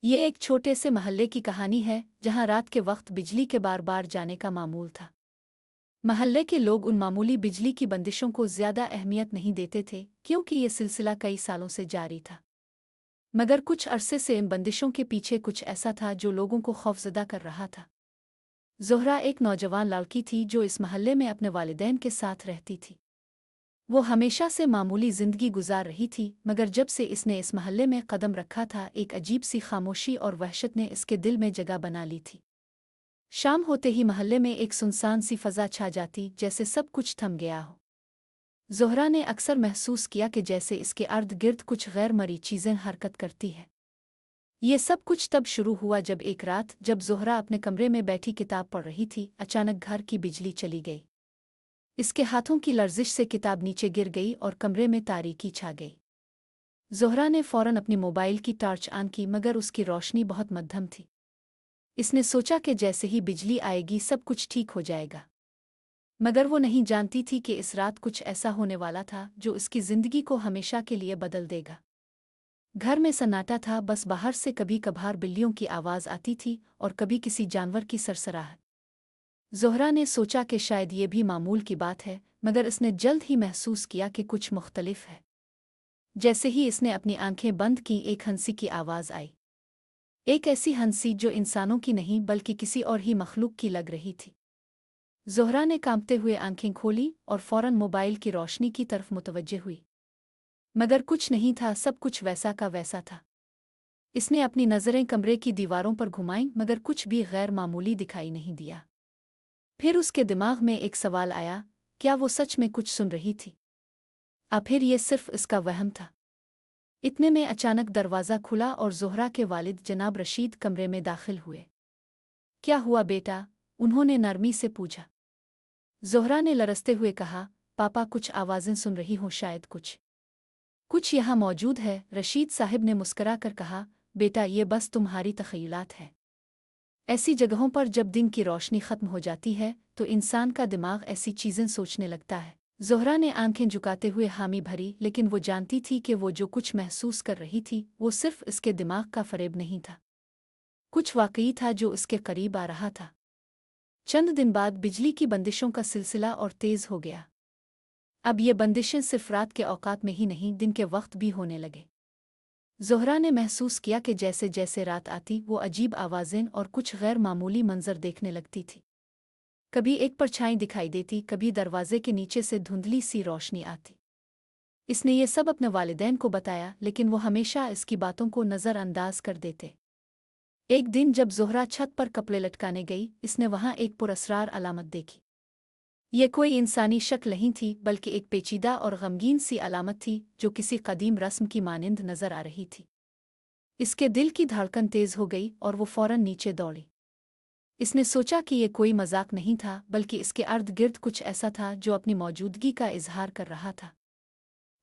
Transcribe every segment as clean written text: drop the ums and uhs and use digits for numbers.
ये एक छोटे से महल्ले की कहानी है जहां रात के वक्त बिजली के बार बार जाने का मामूल था। महल्ले के लोग उन मामूली बिजली की बंदिशों को ज्यादा अहमियत नहीं देते थे क्योंकि ये सिलसिला कई सालों से जारी था। मगर कुछ अरसे से इन बंदिशों के पीछे कुछ ऐसा था जो लोगों को खौफजदा कर रहा था। ज़ोहरा एक नौजवान लड़की थी जो इस महल्ले में अपने वालिदैन के साथ रहती थी। वो हमेशा से मामूली जिंदगी गुजार रही थी, मगर जब से इसने इस महल्ले में कदम रखा था एक अजीब सी खामोशी और वहशत ने इसके दिल में जगह बना ली थी। शाम होते ही महल्ले में एक सुनसान सी फजा छा जाती, जैसे सब कुछ थम गया हो। ज़ोहरा ने अक्सर महसूस किया कि जैसे इसके अर्द गिर्द कुछ गैर मरी चीज़ें हरकत करती है। ये सब कुछ तब शुरू हुआ जब एक रात जब ज़ोहरा अपने कमरे में बैठी किताब पढ़ रही थी, अचानक घर की बिजली चली गई। इसके हाथों की लर्जिश से किताब नीचे गिर गई और कमरे में तारीकी छा गई। ज़ोहरा ने फौरन अपनी मोबाइल की टॉर्च ऑन की, मगर उसकी रोशनी बहुत मध्यम थी। इसने सोचा कि जैसे ही बिजली आएगी सब कुछ ठीक हो जाएगा। मगर वो नहीं जानती थी कि इस रात कुछ ऐसा होने वाला था जो इसकी जिंदगी को हमेशा के लिए बदल देगा। घर में सन्नाटा था, बस बाहर से कभी कभार बिल्लियों की आवाज़ आती थी और कभी किसी जानवर की सरसराहट। ज़ोहरा ने सोचा कि शायद ये भी मामूल की बात है, मगर इसने जल्द ही महसूस किया कि कुछ मुख्तलिफ है। जैसे ही इसने अपनी आंखें बंद की, एक हंसी की आवाज़ आई। एक ऐसी हंसी जो इंसानों की नहीं बल्कि किसी और ही मखलूक की लग रही थी। ज़ोहरा ने कांपते हुए आंखें खोली और फौरन मोबाइल की रोशनी की तरफ मुतवज्जे हुई। मगर कुछ नहीं था, सब कुछ वैसा का वैसा था। इसने अपनी नज़रें कमरे की दीवारों पर घुमाईं, मगर कुछ भी गैर मामूली दिखाई नहीं दिया। फिर उसके दिमाग में एक सवाल आया, क्या वो सच में कुछ सुन रही थी? फिर ये सिर्फ इसका वहम था। इतने में अचानक दरवाज़ा खुला और ज़ोहरा के वालिद जनाब रशीद कमरे में दाखिल हुए। क्या हुआ बेटा? उन्होंने नरमी से पूछा। ज़ोहरा ने लरसते हुए कहा, पापा कुछ आवाज़ें सुन रही हूँ, शायद कुछ कुछ यहाँ मौजूद है। रशीद साहब ने मुस्करा कर कहा, बेटा ये बस तुम्हारी तख़य्युलात है। ऐसी जगहों पर जब दिन की रोशनी ख़त्म हो जाती है तो इंसान का दिमाग ऐसी चीज़ें सोचने लगता है। ज़ोहरा ने आंखें झुकाते हुए हामी भरी, लेकिन वो जानती थी कि वो जो कुछ महसूस कर रही थी वो सिर्फ इसके दिमाग का फ़रेब नहीं था। कुछ वाकई था जो इसके करीब आ रहा था। चंद दिन बाद बिजली की बंदिशों का सिलसिला और तेज़ हो गया। अब ये बंदिशें सिर्फ रात के औकात में ही नहीं, दिन के वक्त भी होने लगे। ज़ोहरा ने महसूस किया कि जैसे जैसे रात आती वो अजीब आवाज़ें और कुछ गैर मामूली मंजर देखने लगती थी। कभी एक परछाई दिखाई देती, कभी दरवाजे के नीचे से धुंधली सी रोशनी आती। इसने ये सब अपने वालिदैन को बताया, लेकिन वो हमेशा इसकी बातों को नज़रअंदाज कर देते। एक दिन जब ज़ोहरा छत पर कपड़े लटकाने गई, इसने वहाँ एक पुरअसरार अलामत देखी। ये कोई इंसानी शक्ल नहीं थी, बल्कि एक पेचीदा और गमगीन सी अलामत थी जो किसी कदीम रस्म की मानिंद नजर आ रही थी। इसके दिल की धड़कन तेज हो गई और वो फौरन नीचे दौड़ी। इसने सोचा कि ये कोई मजाक नहीं था, बल्कि इसके अर्द गिर्द कुछ ऐसा था जो अपनी मौजूदगी का इजहार कर रहा था।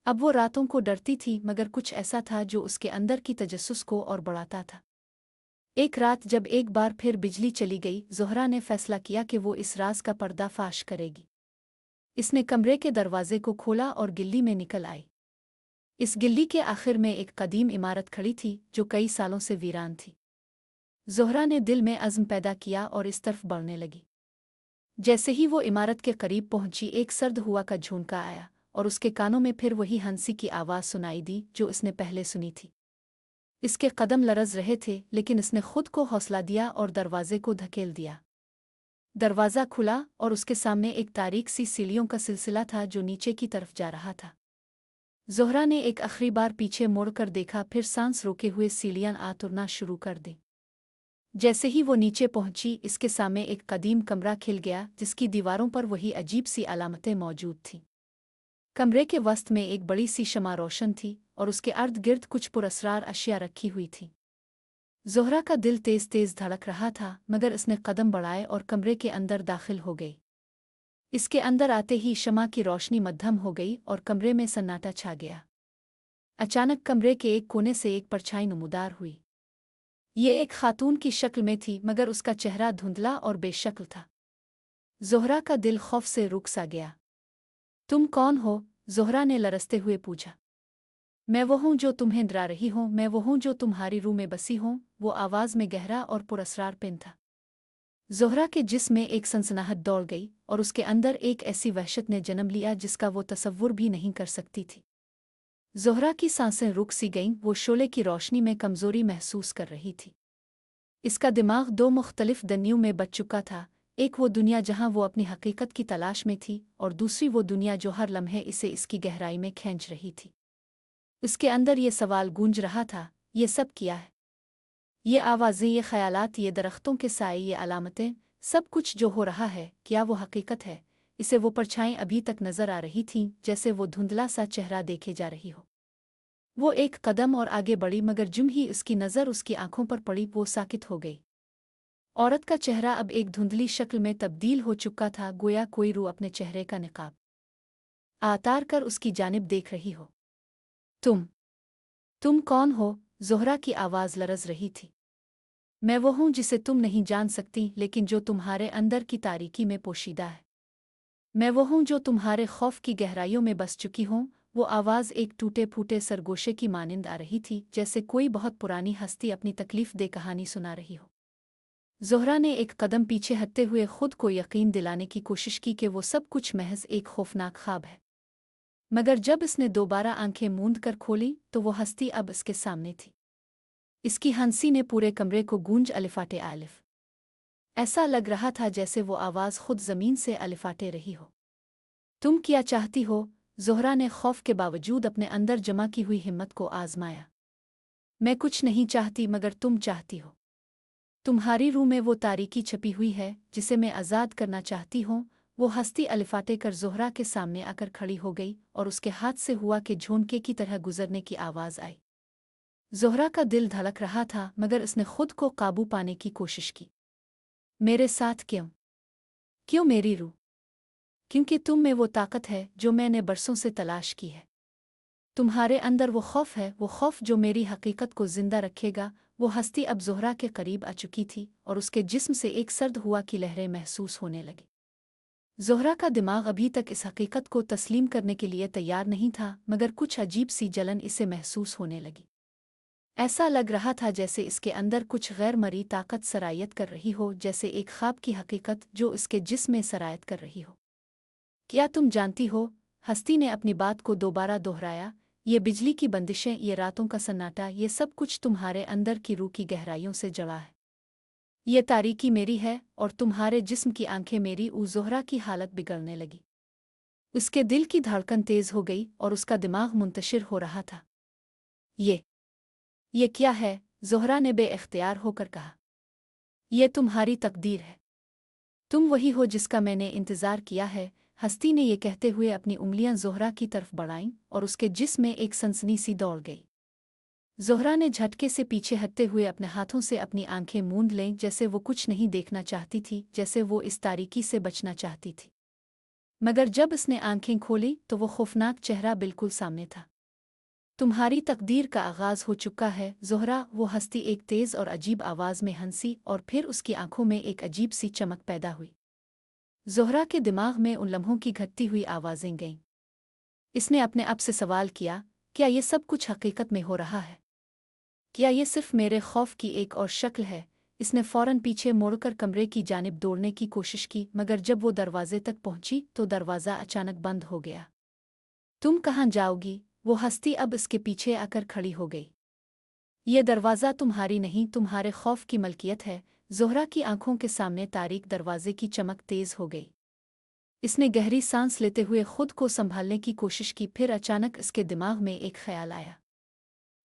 अब वो रातों को डरती थी, मगर कुछ ऐसा था जो उसके अंदर की तजस्सुस को और बढ़ाता था। एक रात जब एक बार फिर बिजली चली गई, ज़ोहरा ने फैसला किया कि वो इस राज का पर्दाफाश करेगी। इसने कमरे के दरवाजे को खोला और गिल्ली में निकल आई। इस गिल्ली के आखिर में एक कदीम इमारत खड़ी थी जो कई सालों से वीरान थी। ज़ोहरा ने दिल में अज़्म पैदा किया और इस तरफ बढ़ने लगी। जैसे ही वो इमारत के करीब पहुंची, एक सर्द हुआ का झोंका आया और उसके कानों में फिर वही हंसी की आवाज़ सुनाई दी जो इसने पहले सुनी थी। इसके कदम लरज रहे थे, लेकिन इसने खुद को हौसला दिया और दरवाजे को धकेल दिया। दरवाज़ा खुला और उसके सामने एक तारीक सी सीढ़ियों का सिलसिला था जो नीचे की तरफ जा रहा था। ज़ोहरा ने एक आखिरी बार पीछे मुड़कर देखा, फिर सांस रोके हुए सीढ़ियाँ उतरना शुरू कर दी। जैसे ही वो नीचे पहुंची, इसके सामने एक कदीम कमरा खिल गया जिसकी दीवारों पर वही अजीब सी अलामतें मौजूद थीं। कमरे के वस्त में एक बड़ी सी शमा रोशन थी और उसके अर्द गिर्द कुछ पुरअसरार अशिया रखी हुई थी। ज़ोहरा का दिल तेज तेज धड़क रहा था, मगर इसने कदम बढ़ाए और कमरे के अंदर दाखिल हो गई। इसके अंदर आते ही शमा की रोशनी मद्धम हो गई और कमरे में सन्नाटा छा गया। अचानक कमरे के एक कोने से एक परछाई नमूदार हुई। ये एक खातून की शक्ल में थी, मगर उसका चेहरा धुंधला और बेशक्ल था। ज़ोहरा का दिल खौफ से रुक सा गया। तुम कौन हो? ज़ोहरा ने लरसते हुए पूछा। मैं वो हूँ जो तुम्हें डरा रही हूँ, मैं वो हूँ जो तुम्हारी रूह में बसी हूँ। वो आवाज़ में गहरा और पुरस्रार पिन था। ज़ोहरा के जिस्म में एक सनसनाहट दौड़ गई और उसके अंदर एक ऐसी वहशत ने जन्म लिया जिसका वो तसव्वुर भी नहीं कर सकती थी। ज़ोहरा की सांसें रुक सी गईं, वो शोले की रोशनी में कमज़ोरी महसूस कर रही थी। इसका दिमाग दो मुख्तलिफ दुनियाओं में बच चुका था, एक वो दुनिया जहाँ वो अपनी हकीकत की तलाश में थी और दूसरी वो दुनिया जो हर लम्हे इसे इसकी गहराई में खींच रही थी। उसके अंदर ये सवाल गूंज रहा था, ये सब क्या है? ये आवाज़ें, ये ख़यालात, ये दरख्तों के साए, ये अलामतें, सब कुछ जो हो रहा है, क्या वो हकीकत है? इसे वो परछाएं अभी तक नज़र आ रही थीं, जैसे वो धुंधला सा चेहरा देखे जा रही हो। वो एक कदम और आगे बढ़ी, मगर जुम ही उसकी नज़र उसकी आंखों पर पड़ी, वो साकित हो गई। औरत का चेहरा अब एक धुंधली शक्ल में तब्दील हो चुका था, गोया कोई रूह अपने चेहरे का निकाब आतार कर उसकी जानिब देख रही हो। तुम तुम कौन हो? ज़ोहरा की आवाज़ लरज़ रही थी। मैं वो हूँ जिसे तुम नहीं जान सकती, लेकिन जो तुम्हारे अंदर की तारीकी में पोशीदा है। मैं वो हूँ जो तुम्हारे खौफ की गहराइयों में बस चुकी हूँ। वो आवाज़ एक टूटे फूटे सरगोशे की मानिंद आ रही थी, जैसे कोई बहुत पुरानी हस्ती अपनी तकलीफ दे कहानी सुना रही हो। ज़ोहरा ने एक कदम पीछे हटते हुए खुद को यकीन दिलाने की कोशिश की कि वो सब कुछ महज एक खौफनाक ख्वाब है। मगर जब इसने दोबारा आंखें मूंद कर खोली तो वो हस्ती अब इसके सामने थी। इसकी हंसी ने पूरे कमरे को गूंज अलिफाटे आलिफ। ऐसा लग रहा था जैसे वो आवाज़ खुद ज़मीन से अलिफाटे रही हो। तुम क्या चाहती हो? ज़ोहरा ने खौफ के बावजूद अपने अंदर जमा की हुई हिम्मत को आज़माया। मैं कुछ नहीं चाहती, मगर तुम चाहती हो। तुम्हारी रूह में वो तारीकी छपी हुई है जिसे मैं आज़ाद करना चाहती हूँ। वो हस्ती अलिफाटे कर ज़ोहरा के सामने आकर खड़ी हो गई और उसके हाथ से हुआ कि झोंके की तरह गुजरने की आवाज़ आई। ज़ोहरा का दिल धड़क रहा था, मगर उसने खुद को काबू पाने की कोशिश की। मेरे साथ क्यों? क्यों मेरी रूह? क्योंकि तुम में वो ताकत है जो मैंने बरसों से तलाश की है। तुम्हारे अंदर वो खौफ है, वो खौफ जो मेरी हकीकत को जिंदा रखेगा। वो हस्ती अब ज़ोहरा के करीब आ चुकी थी और उसके जिस्म से एक सर्द हुआ की लहरें महसूस होने लगी। ज़ोहरा का दिमाग अभी तक इस हकीकत को तस्लीम करने के लिए तैयार नहीं था, मगर कुछ अजीब सी जलन इसे महसूस होने लगी। ऐसा लग रहा था जैसे इसके अंदर कुछ गैर मरी ताकत सरायत कर रही हो, जैसे एक ख्वाब की हकीकत जो इसके जिस्म में सरायत कर रही हो। क्या तुम जानती हो? हस्ती ने अपनी बात को दोबारा दोहराया। ये बिजली की बंदिशें, ये रातों का सन्नाटा, ये सब कुछ तुम्हारे अंदर की रूह की गहराइयों से जड़ा है। ये तारीकी मेरी है और तुम्हारे जिस्म की आंखें मेरी। ज़ोहरा की हालत बिगड़ने लगी। उसके दिल की धड़कन तेज हो गई और उसका दिमाग मुंतशिर हो रहा था। ये ये क्या है? ज़ोहरा ने बेइख्तियार होकर कहा। ये तुम्हारी तकदीर है। तुम वही हो जिसका मैंने इंतज़ार किया है। हस्ती ने ये कहते हुए अपनी उंगलियां ज़ोहरा की तरफ बढ़ाईं और उसके जिस्म में एक सनसनी सी दौड़ गई। ज़ोहरा ने झटके से पीछे हटते हुए अपने हाथों से अपनी आंखें मूंद लें, जैसे वो कुछ नहीं देखना चाहती थी, जैसे वो इस तारीकी से बचना चाहती थी। मगर जब उसने आंखें खोली तो वो खौफनाक चेहरा बिल्कुल सामने था। तुम्हारी तकदीर का आगाज़ हो चुका है, ज़ोहरा। वो हस्ती एक तेज़ और अजीब आवाज़ में हंसी और फिर उसकी आंखों में एक अजीब सी चमक पैदा हुई। ज़ोहरा के दिमाग में उन लम्हों की घटती हुई आवाज़ें गईं। इसने अपने आप से सवाल किया, क्या ये सब कुछ हकीकत में हो रहा है? क्या ये सिर्फ मेरे खौफ की एक और शक्ल है? इसने फ़ौरन पीछे मुड़कर कमरे की जानिब दौड़ने की कोशिश की, मगर जब वो दरवाजे तक पहुंची तो दरवाज़ा अचानक बंद हो गया। तुम कहाँ जाओगी? वो हस्ती अब इसके पीछे आकर खड़ी हो गई। ये दरवाज़ा तुम्हारी नहीं, तुम्हारे खौफ की मलकियत है। ज़ोहरा की आंखों के सामने तारीक दरवाजे की चमक तेज़ हो गई। इसने गहरी सांस लेते हुए खुद को संभालने की कोशिश की, फिर अचानक इसके दिमाग में एक ख्याल आया।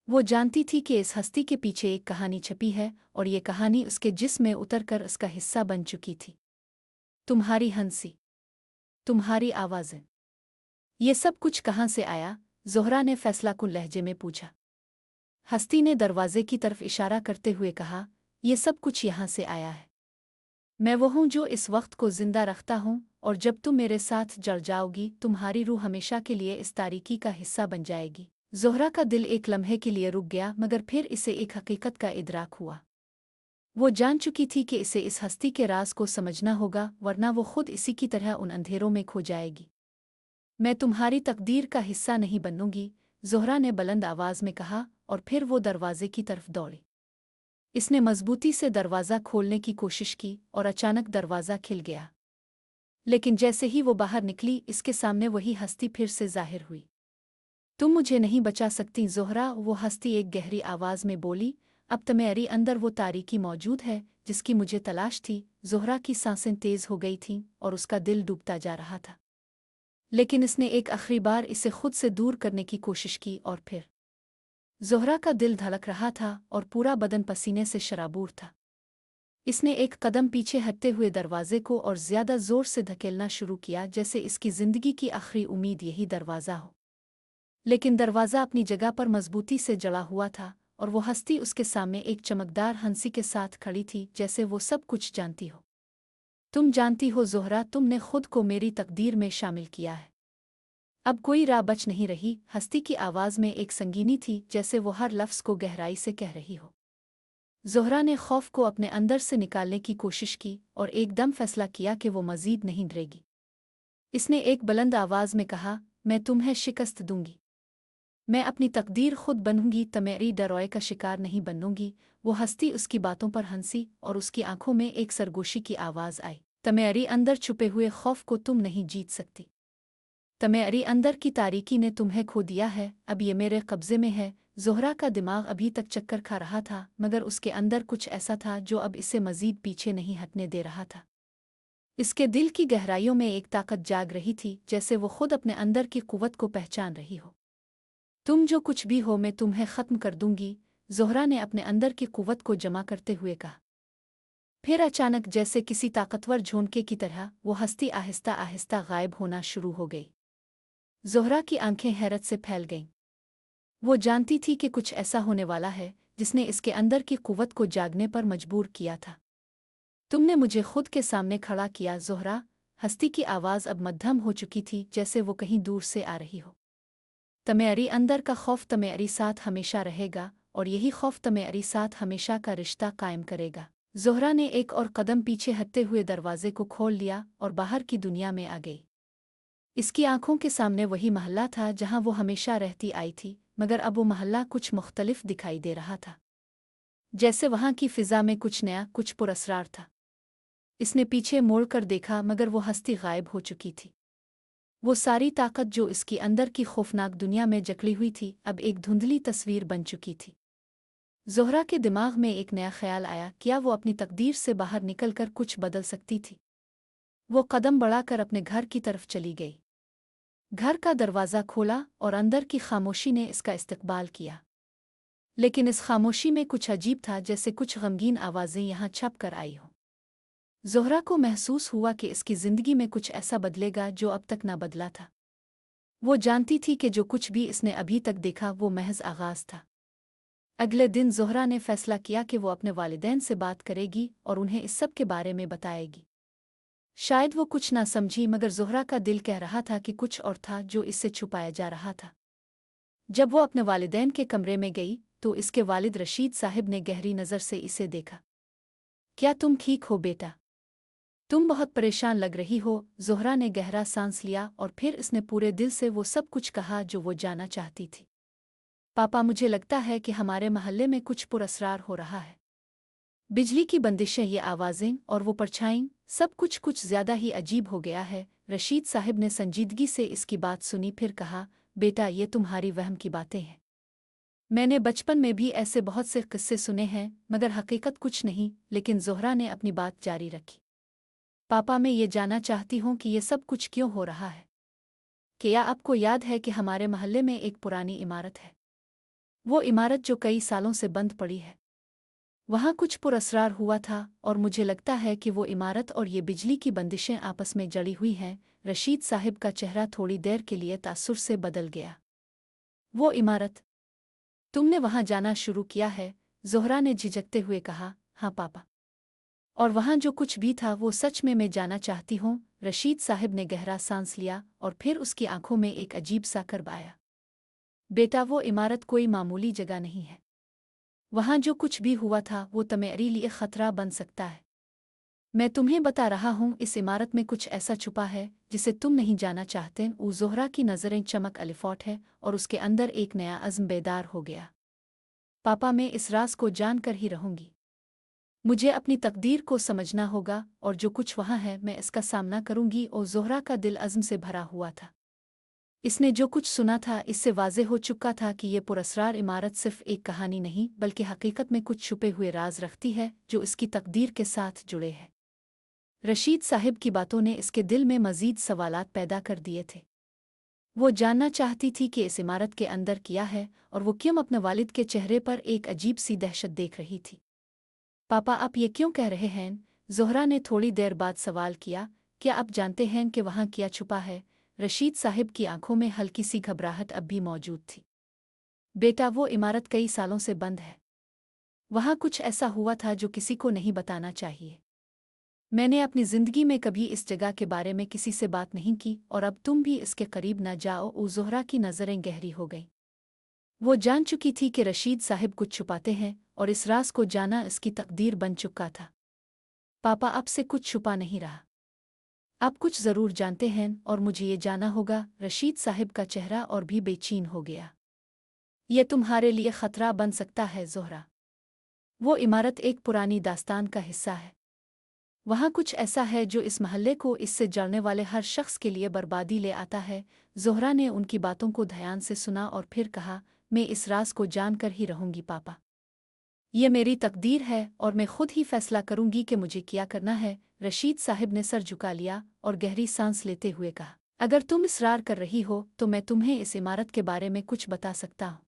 वो जानती थी कि इस हस्ती के पीछे एक कहानी छपी है और ये कहानी उसके जिस्म में उतरकर उसका हिस्सा बन चुकी थी। तुम्हारी हंसी, तुम्हारी आवाज़ें, ये सब कुछ कहाँ से आया? ज़ोहरा ने फैसलाकुन लहजे में पूछा। हस्ती ने दरवाजे की तरफ इशारा करते हुए कहा, ये सब कुछ यहाँ से आया है। मैं वो हूँ जो इस वक्त को जिंदा रखता हूँ, और जब तुम मेरे साथ जड़ जाओगी तुम्हारी रूह हमेशा के लिए इस तारीकी का हिस्सा बन जाएगी। ज़ोहरा का दिल एक लम्हे के लिए रुक गया, मगर फिर इसे एक हकीकत का इदराक हुआ। वो जान चुकी थी कि इसे इस हस्ती के राज को समझना होगा, वरना वो खुद इसी की तरह उन अंधेरों में खो जाएगी। मैं तुम्हारी तकदीर का हिस्सा नहीं बनूंगी, ज़ोहरा ने बुलंद आवाज़ में कहा, और फिर वो दरवाजे की तरफ दौड़ी। इसने मजबूती से दरवाज़ा खोलने की कोशिश की और अचानक दरवाज़ा खिल गया। लेकिन जैसे ही वो बाहर निकली, इसके सामने वही हस्ती फिर से ज़ाहिर हुई। तुम मुझे नहीं बचा सकती ज़ोहरा, वो हस्ती एक गहरी आवाज़ में बोली। अब तुम्हारी अंदर वो तारीकी मौजूद है जिसकी मुझे तलाश थी। ज़ोहरा की सांसें तेज़ हो गई थीं और उसका दिल डूबता जा रहा था। लेकिन इसने एक आखिरी बार इसे खुद से दूर करने की कोशिश की और फिर ज़ोहरा का दिल धड़क रहा था और पूरा बदन पसीने से शराबूर था। इसने एक कदम पीछे हटते हुए दरवाजे को और ज़्यादा ज़ोर से धकेलना शुरू किया, जैसे इसकी ज़िंदगी की आखिरी उम्मीद यही दरवाज़ा हो। लेकिन दरवाज़ा अपनी जगह पर मजबूती से जड़ा हुआ था और वो हस्ती उसके सामने एक चमकदार हंसी के साथ खड़ी थी, जैसे वो सब कुछ जानती हो। तुम जानती हो ज़ोहरा, तुमने खुद को मेरी तकदीर में शामिल किया है। अब कोई राह बच नहीं रही। हस्ती की आवाज़ में एक संगीनी थी, जैसे वो हर लफ्ज़ को गहराई से कह रही हो। ज़ोहरा ने खौफ को अपने अंदर से निकालने की कोशिश की और एकदम फैसला किया कि वो मज़ीद नहीं डरेगी। इसने एक बुलंद आवाज़ में कहा, मैं तुम्हें शिकस्त दूंगी। मैं अपनी तकदीर खुद बनूंगी, तुम्हारी डरोए का शिकार नहीं बनूंगी। वो हस्ती उसकी बातों पर हंसी और उसकी आंखों में एक सरगोशी की आवाज़ आई। तुम्हारी अंदर छुपे हुए खौफ को तुम नहीं जीत सकती। तुम्हारी अंदर की तारीकी ने तुम्हें खो दिया है, अब ये मेरे कब्ज़े में है। ज़ोहरा का दिमाग अभी तक चक्कर खा रहा था, मगर उसके अंदर कुछ ऐसा था जो अब इसे मज़ीद पीछे नहीं हटने दे रहा था। इसके दिल की गहराइयों में एक ताकत जाग रही थी, जैसे वो खुद अपने अंदर की कुव्वत को पहचान रही हो। तुम जो कुछ भी हो, मैं तुम्हें ख़त्म कर दूंगी, ज़ोहरा ने अपने अंदर की कुव्वत को जमा करते हुए कहा। फिर अचानक, जैसे किसी ताकतवर झोंके की तरह, वो हस्ती आहिस्ता आहिस्ता गायब होना शुरू हो गई। ज़ोहरा की आंखें हैरत से फैल गईं। वो जानती थी कि कुछ ऐसा होने वाला है जिसने इसके अंदर की कुव्वत को जागने पर मजबूर किया था। तुमने मुझे खुद के सामने खड़ा किया ज़ोहरा। हस्ती की आवाज़ अब मध्यम हो चुकी थी, जैसे वो कहीं दूर से आ रही हो। तुम्हारी अंदर का खौफ तुम्हारी साथ हमेशा रहेगा और यही खौफ तुम्हारी साथ हमेशा का रिश्ता कायम करेगा। ज़ोहरा ने एक और कदम पीछे हटते हुए दरवाजे को खोल लिया और बाहर की दुनिया में आ गई। इसकी आंखों के सामने वही महल्ला था जहां वो हमेशा रहती आई थी, मगर अब वो महल्ला कुछ मुख्तलिफ दिखाई दे रहा था। जैसे वहां की फिजा में कुछ नया, कुछ पुरअसरार था। इसने पीछे मोड़कर देखा, मगर वो हस्ती गायब हो चुकी थी। वो सारी ताकत जो इसकी अंदर की खौफनाक दुनिया में जकड़ी हुई थी, अब एक धुंधली तस्वीर बन चुकी थी। ज़ोहरा के दिमाग में एक नया ख्याल आया, क्या वो अपनी तकदीर से बाहर निकलकर कुछ बदल सकती थी? वो कदम बढ़ाकर अपने घर की तरफ चली गई। घर का दरवाज़ा खोला और अंदर की खामोशी ने इसका इस्तकबाल किया। लेकिन इस खामोशी में कुछ अजीब था, जैसे कुछ गमगीन आवाज़ें यहाँ छप कर आई हों। ज़ोहरा को महसूस हुआ कि इसकी ज़िंदगी में कुछ ऐसा बदलेगा जो अब तक न बदला था। वो जानती थी कि जो कुछ भी इसने अभी तक देखा वो महज आगाज़ था। अगले दिन ज़ोहरा ने फैसला किया कि वो अपने वालिदैन से बात करेगी और उन्हें इस सब के बारे में बताएगी। शायद वो कुछ ना समझी, मगर ज़ोहरा का दिल कह रहा था कि कुछ और था जो इससे छुपाया जा रहा था। जब वो अपने वालिदैन के कमरे में गई तो इसके वालिद रशीद साहिब ने गहरी नज़र से इसे देखा। क्या तुम ठीक हो बेटा? तुम बहुत परेशान लग रही हो। ज़ोहरा ने गहरा सांस लिया और फिर इसने पूरे दिल से वो सब कुछ कहा जो वो जानना चाहती थी। पापा, मुझे लगता है कि हमारे महल्ले में कुछ पुरअसरार हो रहा है। बिजली की बंदिशें, ये आवाज़ें और वो परछाई, सब कुछ ज़्यादा ही अजीब हो गया है। रशीद साहिब ने संजीदगी से इसकी बात सुनी, फिर कहा, बेटा, ये तुम्हारी वहम की बातें हैं। मैंने बचपन में भी ऐसे बहुत से किस्से सुने हैं, मगर हकीकत कुछ नहीं। लेकिन ज़ोहरा ने अपनी बात जारी रखी। पापा, मैं ये जानना चाहती हूँ कि ये सब कुछ क्यों हो रहा है। क्या आपको याद है कि हमारे महल्ले में एक पुरानी इमारत है? वो इमारत जो कई सालों से बंद पड़ी है। वहाँ कुछ पुरअसरार हुआ था और मुझे लगता है कि वो इमारत और ये बिजली की बंदिशें आपस में जड़ी हुई हैं। रशीद साहिब का चेहरा थोड़ी देर के लिए तासुर से बदल गया। वो इमारत? तुमने वहाँ जाना शुरू किया है? ज़ोहरा ने झिझकते हुए कहा। हाँ पापा, और वहाँ जो कुछ भी था वो सच में मैं जाना चाहती हूँ। रशीद साहिब ने गहरा सांस लिया और फिर उसकी आंखों में एक अजीब सा कर्व आया। बेटा, वो इमारत कोई मामूली जगह नहीं है। वहाँ जो कुछ भी हुआ था वो तुम्हारे लिए खतरा बन सकता है। मैं तुम्हें बता रहा हूँ, इस इमारत में कुछ ऐसा छुपा है जिसे तुम नहीं जाना चाहते। ज़ोहरा की नज़रें चमक अलिफॉट है और उसके अंदर एक नया अज़्म बेदार हो गया। पापा, मैं इस राज को जानकर ही रहूंगी। मुझे अपनी तकदीर को समझना होगा और जो कुछ वहाँ है मैं इसका सामना करूंगी। और ज़ोहरा का दिल अज़्म से भरा हुआ था। इसने जो कुछ सुना था इससे वाज़ेह हो चुका था कि ये पुरस्रार इमारत सिर्फ एक कहानी नहीं बल्कि हकीकत में कुछ छुपे हुए राज रखती है जो इसकी तकदीर के साथ जुड़े हैं। रशीद साहिब की बातों ने इसके दिल में मज़ीद सवालात पैदा कर दिए थे। वो जानना चाहती थी कि इस इमारत के अंदर क्या है और वो क्यों अपने वालिद के चेहरे पर एक अजीब सी दहशत देख रही थी। पापा, आप ये क्यों कह रहे हैं? ज़ोहरा ने थोड़ी देर बाद सवाल किया। क्या आप जानते हैं कि वहाँ क्या छुपा है? रशीद साहिब की आंखों में हल्की सी घबराहट अब भी मौजूद थी। बेटा, वो इमारत कई सालों से बंद है। वहाँ कुछ ऐसा हुआ था जो किसी को नहीं बताना चाहिए। मैंने अपनी जिंदगी में कभी इस जगह के बारे में किसी से बात नहीं की और अब तुम भी इसके करीब न जाओ। ज़ोहरा की नज़रें गहरी हो गईं। वो जान चुकी थी कि रशीद साहिब कुछ छुपाते हैं और इस राज को जाना इसकी तकदीर बन चुका था। पापा, अब से कुछ छुपा नहीं रहा। आप कुछ ज़रूर जानते हैं और मुझे ये जाना होगा। रशीद साहिब का चेहरा और भी बेचैन हो गया। ये तुम्हारे लिए खतरा बन सकता है ज़ोहरा। वो इमारत एक पुरानी दास्तान का हिस्सा है। वहाँ कुछ ऐसा है जो इस महल्ले को इससे जलने वाले हर शख्स के लिए बर्बादी ले आता है। ज़ोहरा ने उनकी बातों को ध्यान से सुना और फिर कहा, मैं इस राज को जानकर ही रहूंगी पापा। ये मेरी तकदीर है और मैं खुद ही फैसला करूंगी कि मुझे क्या करना है। रशीद साहिब ने सर झुका लिया और गहरी सांस लेते हुए कहा, अगर तुम इसरार कर रही हो तो मैं तुम्हें इस इमारत के बारे में कुछ बता सकता हूँ।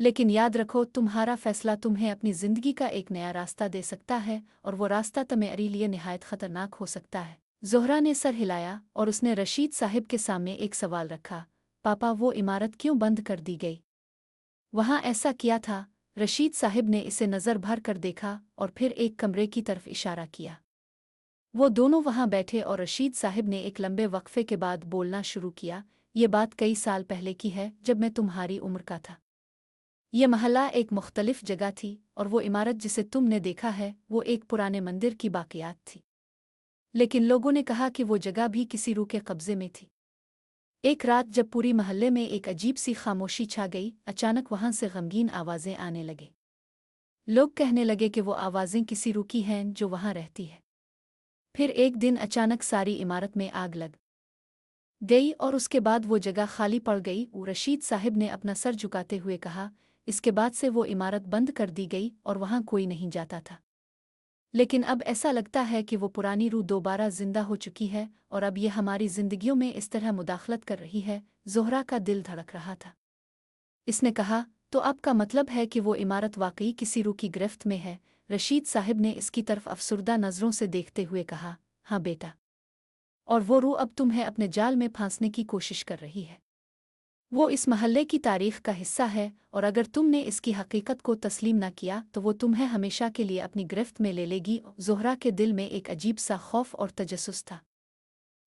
लेकिन याद रखो, तुम्हारा फैसला तुम्हें अपनी जिंदगी का एक नया रास्ता दे सकता है और वो रास्ता तुम्हारे लिए निहायत खतरनाक हो सकता है। ज़ोहरा ने सर हिलाया और उसने रशीद साहिब के सामने एक सवाल रखा, पापा, वो इमारत क्यों बंद कर दी गई? वहाँ ऐसा किया था? रशीद साहिब ने इसे नज़र भर कर देखा और फिर एक कमरे की तरफ इशारा किया। वो दोनों वहाँ बैठे और रशीद साहिब ने एक लंबे वक्फे के बाद बोलना शुरू किया। ये बात कई साल पहले की है, जब मैं तुम्हारी उम्र का था। ये महल्ला एक मुख्तलिफ जगह थी और वो इमारत जिसे तुमने देखा है वो एक पुराने मंदिर की बाक़ियात थी। लेकिन लोगों ने कहा कि वो जगह भी किसी रूह के कब्ज़े में थी। एक रात जब पूरी महल्ले में एक अजीब सी खामोशी छा गई, अचानक वहाँ से गमगीन आवाज़ें आने लगे। लोग कहने लगे कि वो आवाज़ें किसी रूह की हैं जो वहाँ रहती है। फिर एक दिन अचानक सारी इमारत में आग लग गई और उसके बाद वो जगह खाली पड़ गई। रशीद साहिब ने अपना सर झुकाते हुए कहा, इसके बाद से वो इमारत बंद कर दी गई और वहाँ कोई नहीं जाता था। लेकिन अब ऐसा लगता है कि वो पुरानी रूह दोबारा जिंदा हो चुकी है और अब ये हमारी जिंदगियों में इस तरह मुदाखलत कर रही है। ज़ोहरा का दिल धड़क रहा था। इसने कहा, तो आपका मतलब है कि वो इमारत वाकई किसी रूह की गिरफ्त में है? रशीद साहिब ने इसकी तरफ अफसुर्दा नज़रों से देखते हुए कहा, हाँ बेटा। और वो रूह अब तुम्हें अपने जाल में फांसने की कोशिश कर रही है। वो इस महल्ले की तारीख का हिस्सा है और अगर तुमने इसकी हकीकत को तस्लीम न किया तो वो तुम्हें हमेशा के लिए अपनी गिरफ्त में ले लेगी। ज़ोहरा के दिल में एक अजीब सा खौफ और तजस्सुस था।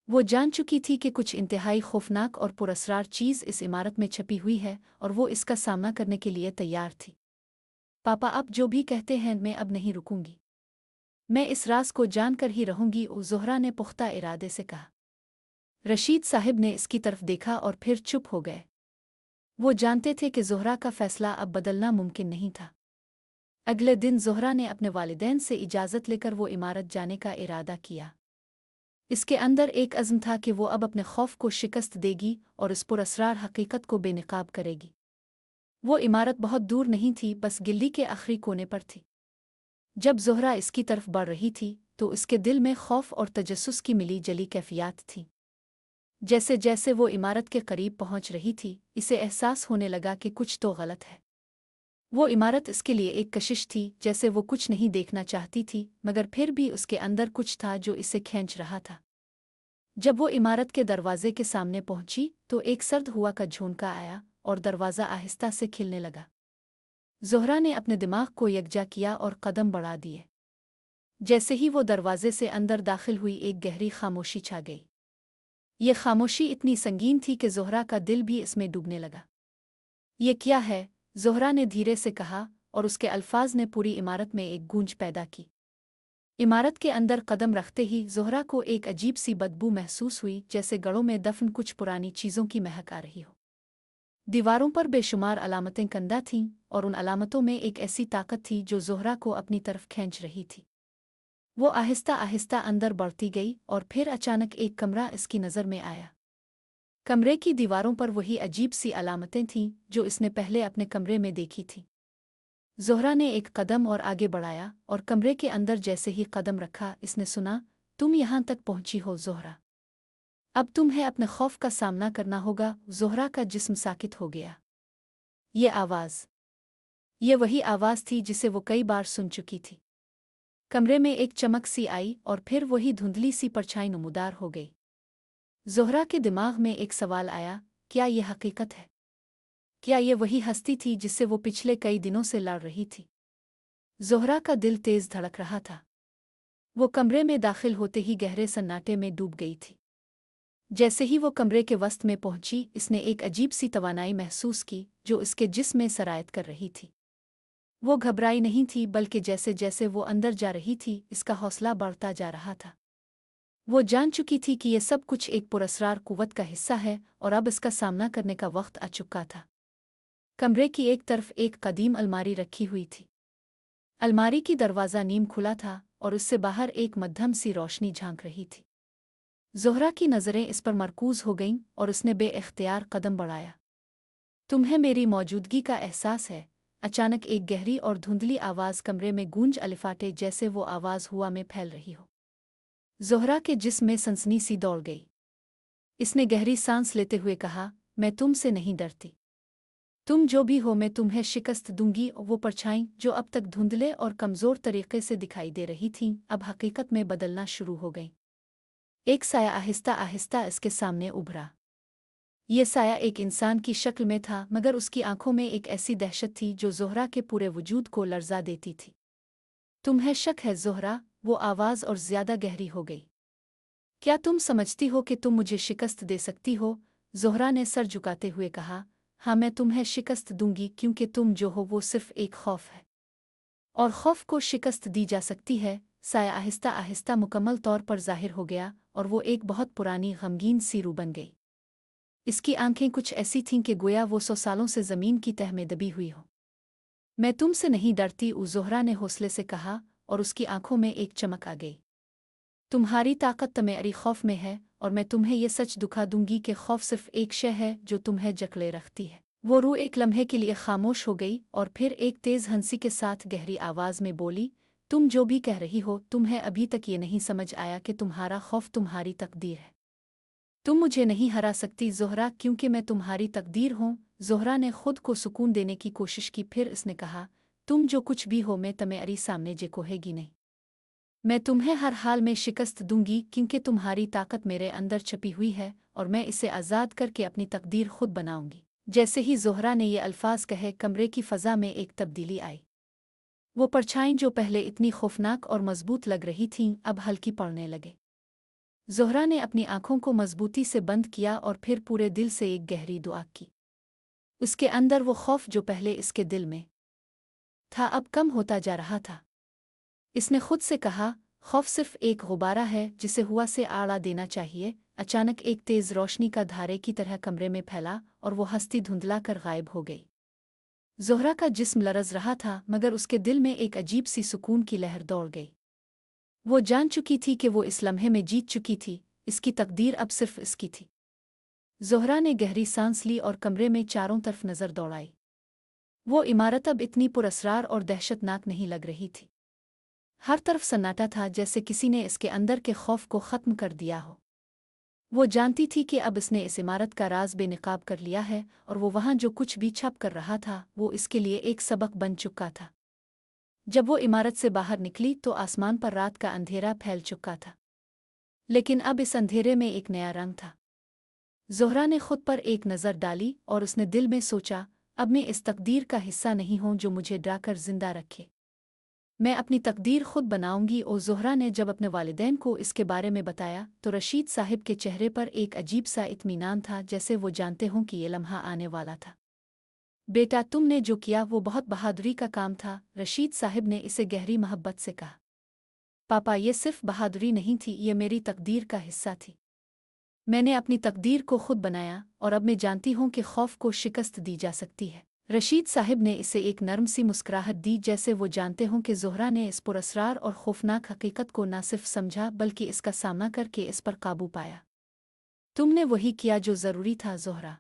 वो जान चुकी थी कि कुछ इंतहाई खौफनाक और पुरस्रार चीज़ इस इमारत में छपी हुई है और वो इसका सामना करने के लिए तैयार थी। पापा, आप जो भी कहते हैं मैं अब नहीं रुकूंगी। मैं इस राज को जानकर ही रहूंगी। ज़ोहरा ने पुख्ता इरादे से कहा। रशीद साहिब ने इसकी तरफ देखा और फिर चुप हो गए। वो जानते थे कि ज़ोहरा का फैसला अब बदलना मुमकिन नहीं था। अगले दिन ज़ोहरा ने अपने वालिदैन से इजाज़त लेकर वो इमारत जाने का इरादा किया। इसके अंदर एक अज़्म था कि वो अब अपने खौफ को शिकस्त देगी और इस पुरअसरार हकीकत को बेनकाब करेगी। वो इमारत बहुत दूर नहीं थी, बस गिल्ली के आखिरी कोने पर थी। जब ज़ोहरा इसकी तरफ बढ़ रही थी तो उसके दिल में खौफ और तजस्सुस की मिली जली कैफियत थी। जैसे जैसे वो इमारत के करीब पहुंच रही थी, इसे एहसास होने लगा कि कुछ तो गलत है। वो इमारत इसके लिए एक कशिश थी, जैसे वो कुछ नहीं देखना चाहती थी मगर फिर भी उसके अंदर कुछ था जो इसे खींच रहा था। जब वो इमारत के दरवाजे के सामने पहुंची तो एक सर्द हुआ का झोंका आया और दरवाज़ा आहिस्ता से खिलने लगा। ज़ोहरा ने अपने दिमाग को यकजा किया और कदम बढ़ा दिए। जैसे ही वो दरवाजे से अंदर दाखिल हुई, एक गहरी खामोशी छा गई। ये खामोशी इतनी संगीन थी कि ज़ोहरा का दिल भी इसमें डूबने लगा। ये क्या है? ज़ोहरा ने धीरे से कहा और उसके अल्फाज ने पूरी इमारत में एक गूंज पैदा की। इमारत के अंदर कदम रखते ही ज़ोहरा को एक अजीब सी बदबू महसूस हुई, जैसे गड़ों में दफन कुछ पुरानी चीज़ों की महक आ रही हो। दीवारों पर बेशुमार अलामतें कंदा थीं, और उन अलामतों में एक ऐसी ताकत थी जो ज़ोहरा को अपनी तरफ खींच रही थी। वो आहिस्ता आहिस्ता अंदर बढ़ती गई, और फिर अचानक एक कमरा इसकी नज़र में आया। कमरे की दीवारों पर वही अजीब सी अलामतें थीं जो इसने पहले अपने कमरे में देखी थीं। ज़ोहरा ने एक कदम और आगे बढ़ाया, और कमरे के अंदर जैसे ही कदम रखा, इसने सुना, तुम यहाँ तक पहुंची हो ज़ोहरा। अब तुम्हें अपने खौफ का सामना करना होगा। ज़ोहरा का जिस्म साकित हो गया। ये आवाज़, ये वही आवाज़ थी जिसे वो कई बार सुन चुकी थी। कमरे में एक चमक सी आई, और फिर वही धुंधली सी परछाई नमूदार हो गई। ज़ोहरा के दिमाग में एक सवाल आया, क्या ये हकीकत है? क्या ये वही हस्ती थी जिससे वो पिछले कई दिनों से लड़ रही थी? ज़ोहरा का दिल तेज़ धड़क रहा था। वो कमरे में दाखिल होते ही गहरे सन्नाटे में डूब गई थी। जैसे ही वो कमरे के वस्त में पहुंची, इसने एक अजीब सी तवानाई महसूस की जो इसके जिस्म में सरायत कर रही थी। वो घबराई नहीं थी, बल्कि जैसे जैसे वो अंदर जा रही थी, इसका हौसला बढ़ता जा रहा था। वो जान चुकी थी कि ये सब कुछ एक पुरस्रार कुव्वत का हिस्सा है, और अब इसका सामना करने का वक्त आ चुका था। कमरे की एक तरफ एक कदीम अलमारी रखी हुई थी। अलमारी की दरवाज़ा नीम खुला था, और उससे बाहर एक मध्यम सी रोशनी झांक रही थी। ज़ोहरा की नज़रें इस पर मरकूज़ हो गईं, और उसने बेइख्तियार कदम बढ़ाया। तुम्हें मेरी मौजूदगी का एहसास है? अचानक एक गहरी और धुंधली आवाज़ कमरे में गूंज अलिफाटे, जैसे वो आवाज़ हुआ में फैल रही हो। ज़ोहरा के जिस्म में सनसनी सी दौड़ गई। इसने गहरी सांस लेते हुए कहा, मैं तुमसे नहीं डरती। तुम जो भी हो, मैं तुम्हें शिकस्त दूंगी। वो परछाई जो अब तक धुंधले और कमज़ोर तरीके से दिखाई दे रही थीं, अब हकीकत में बदलना शुरू हो गईं। एक साया आहिस्ता आहिस्ता इसके सामने उभरा। ये साया एक इंसान की शक्ल में था, मगर उसकी आंखों में एक ऐसी दहशत थी जो ज़ोहरा के पूरे वजूद को लर्ज़ा देती थी। तुम्हें शक है ज़ोहरा? वो आवाज़ और ज़्यादा गहरी हो गई। क्या तुम समझती हो कि तुम मुझे शिकस्त दे सकती हो? ज़ोहरा ने सर झुकाते हुए कहा, हाँ, मैं तुम्हें शिकस्त दूंगी, क्योंकि तुम जो हो वो सिर्फ एक खौफ है, और खौफ को शिकस्त दी जा सकती है। साया आहिस्ता आहिस्ता मुकम्मल तौर पर ज़ाहिर हो गया, और वो एक बहुत पुरानी गमगीन सी रूह बन गई। इसकी आंखें कुछ ऐसी थीं कि गोया वो 100 सालों से ज़मीन की तह में दबी हुई हो। मैं तुमसे नहीं डरती, ज़ोहरा ने हौसले से कहा, और उसकी आंखों में एक चमक आ गई। तुम्हारी ताकत तुम्हारी खौफ में है, और मैं तुम्हें ये सच दिखा दूंगी कि खौफ सिर्फ एक शय है जो तुम्हें जकड़े रखती है। वो रूह एक लम्हे के लिए खामोश हो गई, और फिर एक तेज़ हंसी के साथ गहरी आवाज़ में बोली, तुम जो भी कह रही हो, तुम्हें अभी तक ये नहीं समझ आया कि तुम्हारा खौफ तुम्हारी तकदीर है। तुम मुझे नहीं हरा सकती ज़ोहरा, क्योंकि मैं तुम्हारी तकदीर हूँ। ज़ोहरा ने खुद को सुकून देने की कोशिश की, फिर इसने कहा, तुम जो कुछ भी हो, मैं तुम्हारी सामने जे कोहेगी नहीं। मैं तुम्हें हर हाल में शिकस्त दूंगी, क्योंकि तुम्हारी ताकत मेरे अंदर छपी हुई है, और मैं इसे आज़ाद करके अपनी तकदीर खुद बनाऊंगी। जैसे ही ज़ोहरा ने ये अल्फाज कहे, कमरे की फ़ज़ा में एक तब्दीली आई। वो परछाईं जो पहले इतनी खौफनाक और मजबूत लग रही थीं, अब हल्की पड़ने लगे। ज़ोहरा ने अपनी आंखों को मजबूती से बंद किया, और फिर पूरे दिल से एक गहरी दुआ की। उसके अंदर वो खौफ जो पहले इसके दिल में था, अब कम होता जा रहा था। इसने खुद से कहा, खौफ सिर्फ एक गुब्बारा है जिसे हुआ से आड़ा देना चाहिए। अचानक एक तेज़ रोशनी का धारे की तरह कमरे में फैला, और वो हस्ती धुंधला कर गायब हो गई। ज़ोहरा का जिस्म लरज़ रहा था, मगर उसके दिल में एक अजीब सी सुकून की लहर दौड़ गई। वो जान चुकी थी कि वो इस लम्हे में जीत चुकी थी। इसकी तकदीर अब सिर्फ इसकी थी। ज़ोहरा ने गहरी सांस ली और कमरे में चारों तरफ नज़र दौड़ाई। वो इमारत अब इतनी पुरस्रार और दहशतनाक नहीं लग रही थी। हर तरफ सन्नाटा था, जैसे किसी ने इसके अंदर के खौफ को ख़त्म कर दिया हो। वो जानती थी कि अब इसने इस इमारत का राज बेनकाब कर लिया है, और वो वहाँ जो कुछ भी छप कर रहा था, वो इसके लिए एक सबक बन चुका था। जब वो इमारत से बाहर निकली तो आसमान पर रात का अंधेरा फैल चुका था, लेकिन अब इस अंधेरे में एक नया रंग था। ज़ोहरा ने खुद पर एक नज़र डाली, और उसने दिल में सोचा, अब मैं इस तकदीर का हिस्सा नहीं हूँ जो मुझे डराकर जिंदा रखे। मैं अपनी तकदीर खुद बनाऊंगी। और ज़ोहरा ने जब अपने वालिदैन को इसके बारे में बताया, तो रशीद साहिब के चेहरे पर एक अजीब सा इत्मीनान था, जैसे वो जानते हों कि ये लम्हा आने वाला था। बेटा, तुमने जो किया वो बहुत बहादुरी का काम था, रशीद साहिब ने इसे गहरी मोहब्बत से कहा। पापा, ये सिर्फ बहादुरी नहीं थी, ये मेरी तकदीर का हिस्सा थी। मैंने अपनी तकदीर को खुद बनाया और अब मैं जानती हूँ कि खौफ को शिकस्त दी जा सकती है। रशीद साहब ने इसे एक नरम सी मुस्कुराहट दी, जैसे वो जानते हों कि ज़ोहरा ने इस पुरअसरार और खौफनाक हकीकत को न सिर्फ समझा बल्कि इसका सामना करके इस पर काबू पाया। तुमने वही किया जो ज़रूरी था ज़ोहरा।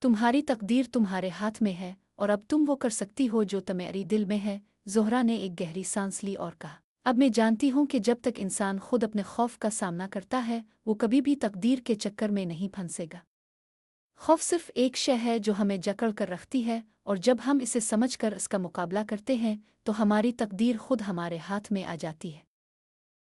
तुम्हारी तकदीर तुम्हारे हाथ में है और अब तुम वो कर सकती हो जो तुम्हारी दिल में है। ज़ोहरा ने एक गहरी सांस ली और कहा, अब मैं जानती हूँ कि जब तक इंसान खुद अपने खौफ का सामना करता है, वो कभी भी तकदीर के चक्कर में नहीं फंसेगा। खौफ सिर्फ एक शय है जो हमें जकड़ कर रखती है, और जब हम इसे समझकर इसका मुकाबला करते हैं तो हमारी तकदीर खुद हमारे हाथ में आ जाती है।